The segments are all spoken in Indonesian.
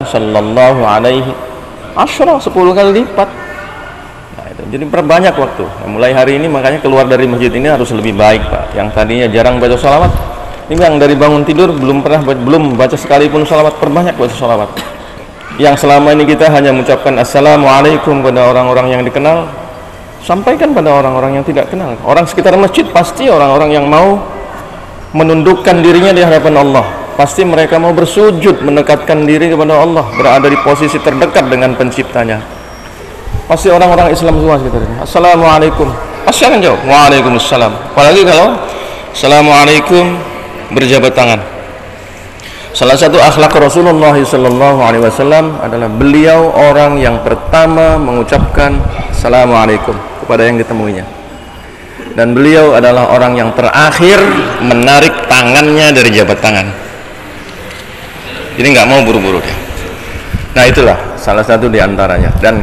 sallallahu alaihi asyra, 10 kali lipat. Nah, itu. Jadi perbanyak waktu. Nah, mulai hari ini makanya keluar dari masjid ini harus lebih baik, Pak. Yang tadinya jarang baca sholawat, ini yang dari bangun tidur belum baca sekalipun sholawat, perbanyak baca sholawat. Yang selama ini kita hanya mengucapkan assalamualaikum pada orang-orang yang dikenal, sampaikan pada orang-orang yang tidak kenal. Orang sekitar masjid pasti orang-orang yang mau menundukkan dirinya di hadapan Allah. Pasti mereka mau bersujud, mendekatkan diri kepada Allah, berada di posisi terdekat dengan penciptanya. Pasti orang-orang Islam semua sekitar ini. Assalamualaikum, pasti akan jawab waalaikumsalam. Apalagi kalau assalamualaikum berjabat tangan. Salah satu akhlak Rasulullah SAW adalah beliau orang yang pertama mengucapkan assalamualaikum kepada yang ditemuinya, dan beliau adalah orang yang terakhir menarik tangannya dari jabat tangan. Jadi nggak mau buru-buru dia. Nah, itulah salah satu di antaranya. Dan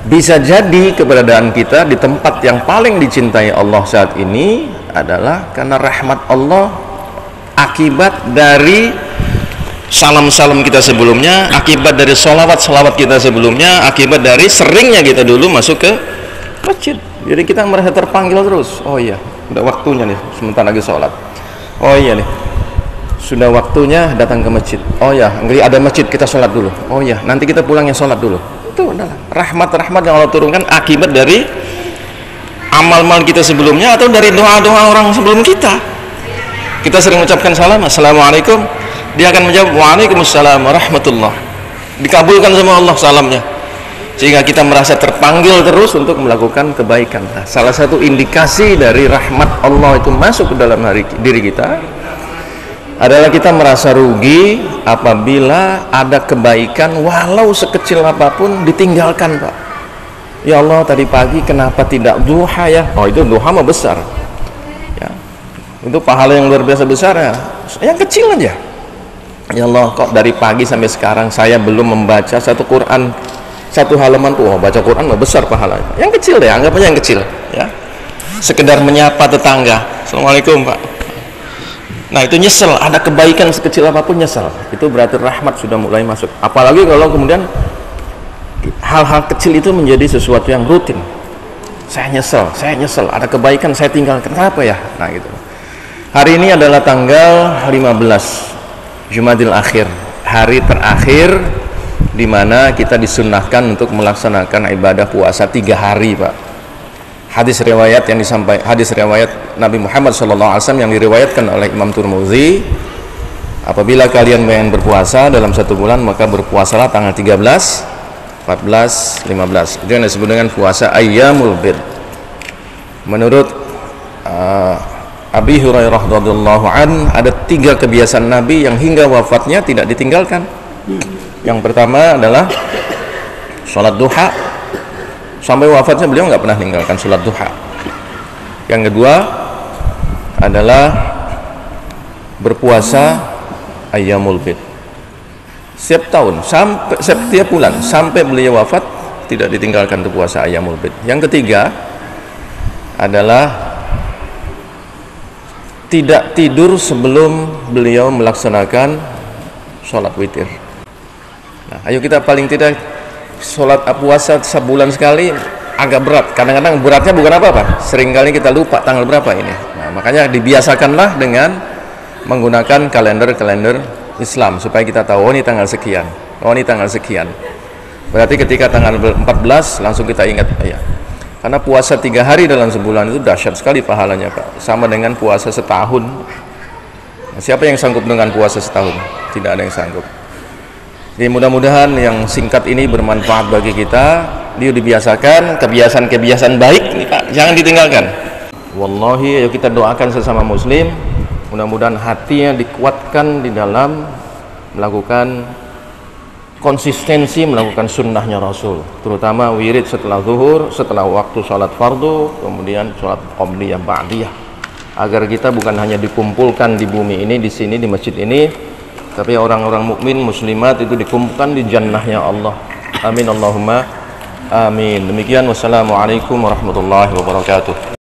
bisa jadi keberadaan kita di tempat yang paling dicintai Allah saat ini adalah karena rahmat Allah, akibat dari salam-salam kita sebelumnya, akibat dari sholawat-sholawat kita sebelumnya, akibat dari seringnya kita dulu masuk ke masjid. Jadi kita merasa terpanggil terus. Oh iya, udah waktunya nih, sebentar lagi sholat. Oh iya nih, sudah waktunya datang ke masjid. Oh ya, ada masjid, kita sholat dulu. Oh ya, nanti kita pulangnya sholat dulu. Itu adalah rahmat-rahmat yang Allah turunkan akibat dari amal-amal kita sebelumnya atau dari doa-doa orang sebelum kita. Kita sering mengucapkan salam, assalamualaikum, dia akan menjawab waalaikumsalam warahmatullah. Dikabulkan sama Allah salamnya, sehingga kita merasa terpanggil terus untuk melakukan kebaikan. Nah, salah satu indikasi dari rahmat Allah itu masuk ke dalam diri kita adalah kita merasa rugi apabila ada kebaikan walau sekecil apapun ditinggalkan, Pak. Ya Allah, tadi pagi kenapa tidak duha ya? Oh, itu duha mah besar ya, itu pahala yang luar biasa besar ya. Yang kecil aja, ya Allah, kok dari pagi sampai sekarang saya belum membaca satu Quran, satu halaman tuh. Oh, baca Quran mah besar pahalanya. Yang kecil deh, anggapnya yang kecil ya. Sekedar menyapa tetangga, assalamualaikum Pak. Nah, itu nyesel, ada kebaikan sekecil apapun nyesel. Itu berarti rahmat sudah mulai masuk. Apalagi kalau kemudian hal-hal kecil itu menjadi sesuatu yang rutin. Saya nyesel, ada kebaikan saya tinggalkan. Kenapa ya? Nah, gitu. Hari ini adalah tanggal 15 Jumadil Akhir, hari terakhir di mana kita disunnahkan untuk melaksanakan ibadah puasa 3 hari, Pak. Hadis riwayat Nabi Muhammad SAW yang diriwayatkan oleh Imam Tirmidzi, apabila kalian ingin berpuasa dalam 1 bulan, maka berpuasalah tanggal 13, 14, 15. Itu yang disebut dengan puasa Ayyamul Bid. Menurut Abi Hurairah radhiyallahu an, ada 3 kebiasaan Nabi yang hingga wafatnya tidak ditinggalkan. Yang pertama adalah sholat duha. Sampai wafatnya beliau nggak pernah meninggalkan sholat duha. Yang kedua adalah berpuasa Ayyamul Bid. Setiap tahun, setiap bulan, sampai beliau wafat tidak ditinggalkan untuk puasa Ayyamul Bid. Yang ketiga adalah tidak tidur sebelum beliau melaksanakan sholat witir. Nah, ayo kita paling tidak sholat puasa sebulan sekali agak berat. Kadang-kadang beratnya bukan apa-apa, seringkali kita lupa tanggal berapa ini. Nah, makanya dibiasakanlah dengan menggunakan kalender Islam supaya kita tahu, oh ini tanggal sekian, oh ini tanggal sekian. Berarti ketika tanggal 14 langsung kita ingat ya. Karena puasa 3 hari dalam sebulan itu dahsyat sekali pahalanya, Pak. Sama dengan puasa setahun. Nah, siapa yang sanggup dengan puasa setahun? Tidak ada yang sanggup. Jadi mudah-mudahan yang singkat ini bermanfaat bagi kita. Dia dibiasakan kebiasaan-kebiasaan baik nih, Pak, jangan ditinggalkan. Wallahi, ayo kita doakan sesama muslim, mudah-mudahan hatinya dikuatkan di dalam melakukan konsistensi melakukan sunnahnya Rasul, terutama wirid setelah zuhur, setelah waktu sholat fardu, kemudian sholat qobliyah ba'diyah, agar kita bukan hanya dikumpulkan di bumi ini, di sini, di masjid ini, tapi orang-orang mukmin muslimat itu dikumpulkan di jannahnya Allah. Amin Allahumma amin. Demikian, wassalamualaikum warahmatullahi wabarakatuh.